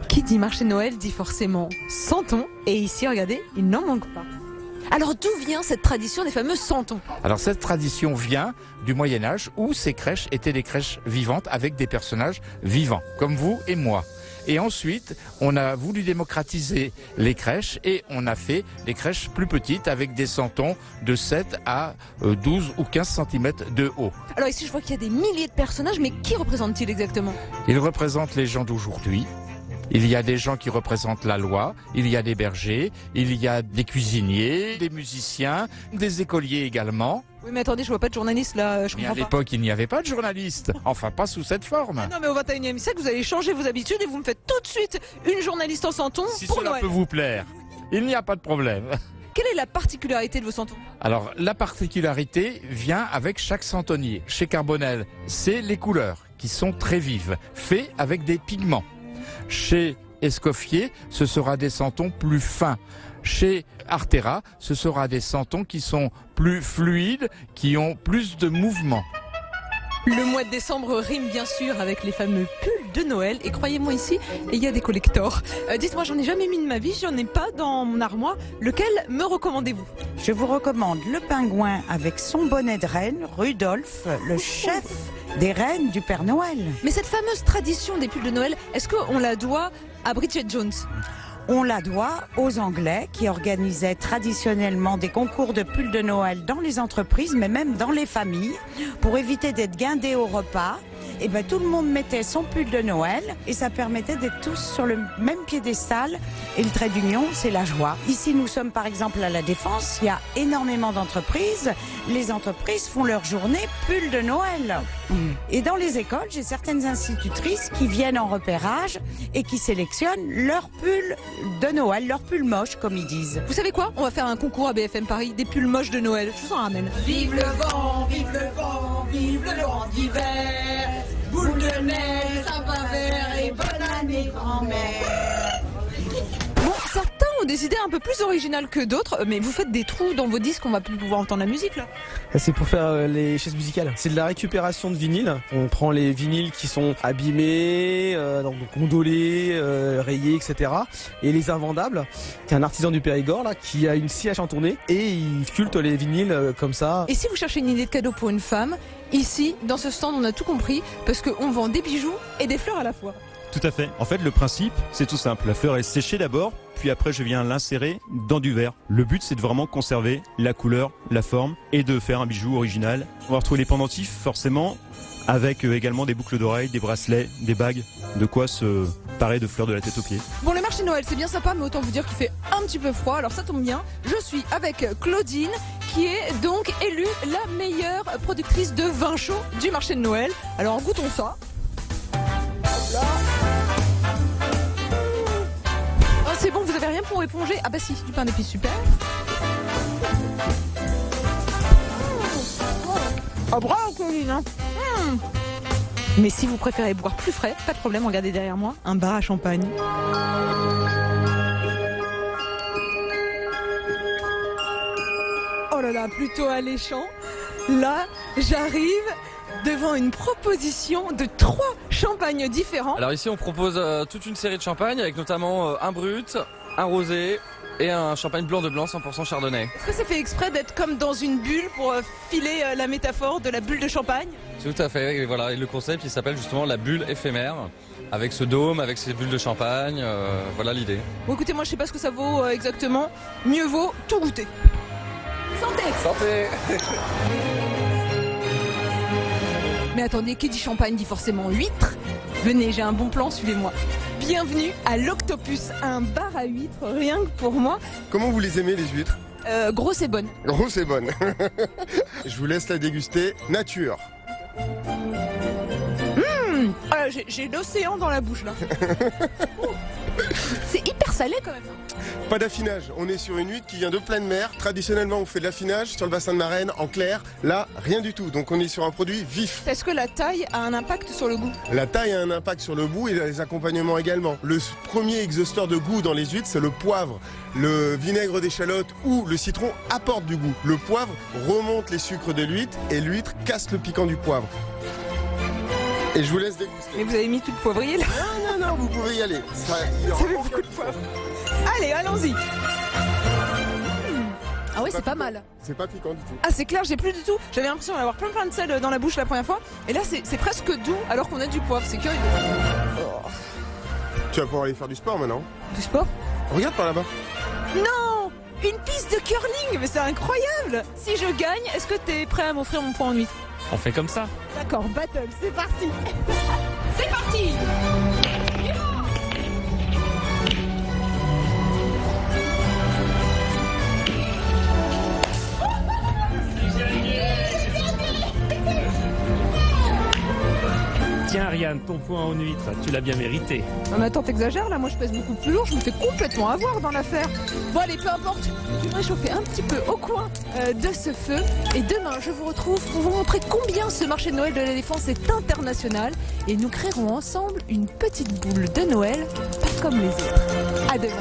Qui dit marché de Noël dit forcément santons. Et ici, regardez, il n'en manque pas. Alors d'où vient cette tradition des fameux santons? Alors cette tradition vient du Moyen-Âge où ces crèches étaient des crèches vivantes avec des personnages vivants, comme vous et moi. Et ensuite, on a voulu démocratiser les crèches et on a fait des crèches plus petites avec des santons de 7 à 12 ou 15 cm de haut. Alors ici, je vois qu'il y a des milliers de personnages, mais qui représentent-ils exactement? Ils représentent les gens d'aujourd'hui. Il y a des gens qui représentent la loi, il y a des bergers, il y a des cuisiniers, des musiciens, des écoliers également. Oui, mais attendez, je vois pas de journaliste là, je Mais comprends à l'époque, il n'y avait pas de journalistes. Enfin, pas sous cette forme. pas. Non, mais au 21e siècle, vous allez changer vos habitudes et vous me faites tout de suite une journaliste en santon Si pour cela Noël. peut vous plaire, il n'y a pas de problème. Quelle est la particularité de vos santons? Alors, la particularité vient avec chaque santonnier. Chez Carbonel, c'est les couleurs qui sont très vives, faits avec des pigments. Chez Escoffier, ce sera des santons plus fins. Chez Artera, ce sera des santons qui sont plus fluides, qui ont plus de mouvement. Le mois de décembre rime bien sûr avec les fameux pulls de Noël. Et croyez-moi ici, il y a des collectors. Dites-moi, j'en ai jamais mis de ma vie, j'en ai pas dans mon armoire. Lequel me recommandez-vous? Je vous recommande le pingouin avec son bonnet de reine, Rudolph, le chef des reines du Père Noël. Mais cette fameuse tradition des pulls de Noël, est-ce qu'on la doit à Bridget Jones? On la doit aux Anglais qui organisaient traditionnellement des concours de pulls de Noël dans les entreprises, mais même dans les familles, pour éviter d'être guindés au repas. Et ben tout le monde mettait son pull de Noël et ça permettait d'être tous sur le même piédestal. Et le trait d'union, c'est la joie. Ici, nous sommes par exemple à la Défense. Il y a énormément d'entreprises. Les entreprises font leur journée pull de Noël. Et dans les écoles, j'ai certaines institutrices qui viennent en repérage et qui sélectionnent leur pull de Noël, leur pull moche, comme ils disent. Vous savez quoi? On va faire un concours à BFM Paris, des pulls moches de Noël. Je vous en ramène. Vive le vent, vive le vent, vive le vent d'hiver. Boule de neige, sapin vert et bonne année grand-mère. Bon, certains ont des idées un peu plus originales que d'autres, mais vous faites des trous dans vos disques, on va plus pouvoir entendre la musique là. C'est pour faire les chaises musicales. C'est de la récupération de vinyles. On prend les vinyles qui sont abîmés, donc gondolés, rayés, etc. Et les invendables. C'est un artisan du Périgord là qui a une scie à chantourner et il sculpte les vinyles comme ça. Et si vous cherchez une idée de cadeau pour une femme, ici, dans ce stand, on a tout compris, parce qu'on vend des bijoux et des fleurs à la fois. Tout à fait. En fait, le principe, c'est tout simple. La fleur est séchée d'abord, puis après, je viens l'insérer dans du verre. Le but, c'est de vraiment conserver la couleur, la forme et de faire un bijou original. On va retrouver les pendentifs, forcément, avec également des boucles d'oreilles, des bracelets, des bagues, de quoi se parer de fleurs de la tête aux pieds. Bon, le marché de Noël, c'est bien sympa, mais autant vous dire qu'il fait un petit peu froid, alors ça tombe bien. Je suis avec Claudine, qui est donc élue la meilleure productrice de vin chaud du marché de Noël. Alors, goûtons ça. Hop là. Oh, c'est bon, vous avez rien pour éponger? Ah bah si, du pain d'épices, super. Oh, bravo Claudine, hein. Mais si vous préférez boire plus frais, pas de problème, regardez derrière moi, un bar à champagne. Oh là là, plutôt alléchant. Là, j'arrive devant une proposition de 3 champagnes différents. Alors ici on propose toute une série de champagnes avec notamment un brut, un rosé et un champagne blanc de blanc 100% chardonnay. Est-ce que c'est fait exprès d'être comme dans une bulle pour filer la métaphore de la bulle de champagne? Tout à fait, et voilà, et le concept il s'appelle justement la bulle éphémère, avec ce dôme, avec ces bulles de champagne, voilà l'idée. Bon écoutez, moi je sais pas ce que ça vaut exactement, mieux vaut tout goûter. Santé! Santé! Mais attendez, qui dit champagne dit forcément huîtres. Venez, j'ai un bon plan, suivez-moi. Bienvenue à l'Octopus, un bar à huîtres, rien que pour moi. Comment vous les aimez les huîtres? Grosse et bonne. Grosse et bonne. Je vous laisse la déguster. Nature. J'ai l'océan dans la bouche là. C'est hyper salé quand même. Pas d'affinage, on est sur une huître qui vient de pleine mer. Traditionnellement on fait de l'affinage sur le bassin de Marraine, en clair. Là, rien du tout, donc on est sur un produit vif. Est-ce que la taille a un impact sur le goût? La taille a un impact sur le goût et les accompagnements également. Le premier exhausteur de goût dans les huîtres, c'est le poivre. Le vinaigre d'échalote ou le citron apporte du goût. Le poivre remonte les sucres de l'huître et l'huître casse le piquant du poivre. Et je vous laisse déguster. Mais vous avez mis tout le poivrier là? Non, heures, vous pouvez y aller. Il y aura Ça fait aucun beaucoup de poivre. Allez, allons-y. Ah ouais, c'est pas mal. C'est pas piquant du tout. Ah, c'est clair, j'ai plus du tout. J'avais l'impression d'avoir plein de sel dans la bouche la première fois. Et là, c'est presque doux alors qu'on a du poivre. C'est curieux. Oh. Tu vas pouvoir aller faire du sport maintenant. Du sport? Regarde par là-bas. Non! Une piste de curling! Mais c'est incroyable! Si je gagne, est-ce que t'es prêt à m'offrir mon point en 8? On fait comme ça. D'accord, battle, c'est parti! C'est parti! Tiens Ariane, ton point en huître, tu l'as bien mérité. Non mais attends, t'exagères là, moi je pèse beaucoup plus lourd, je me fais complètement avoir dans l'affaire. Bon allez, peu importe, je vais me réchauffer un petit peu au coin de ce feu. Et demain, je vous retrouve pour vous montrer combien ce marché de Noël de la Défense est international. Et nous créerons ensemble une petite boule de Noël, pas comme les autres. À demain.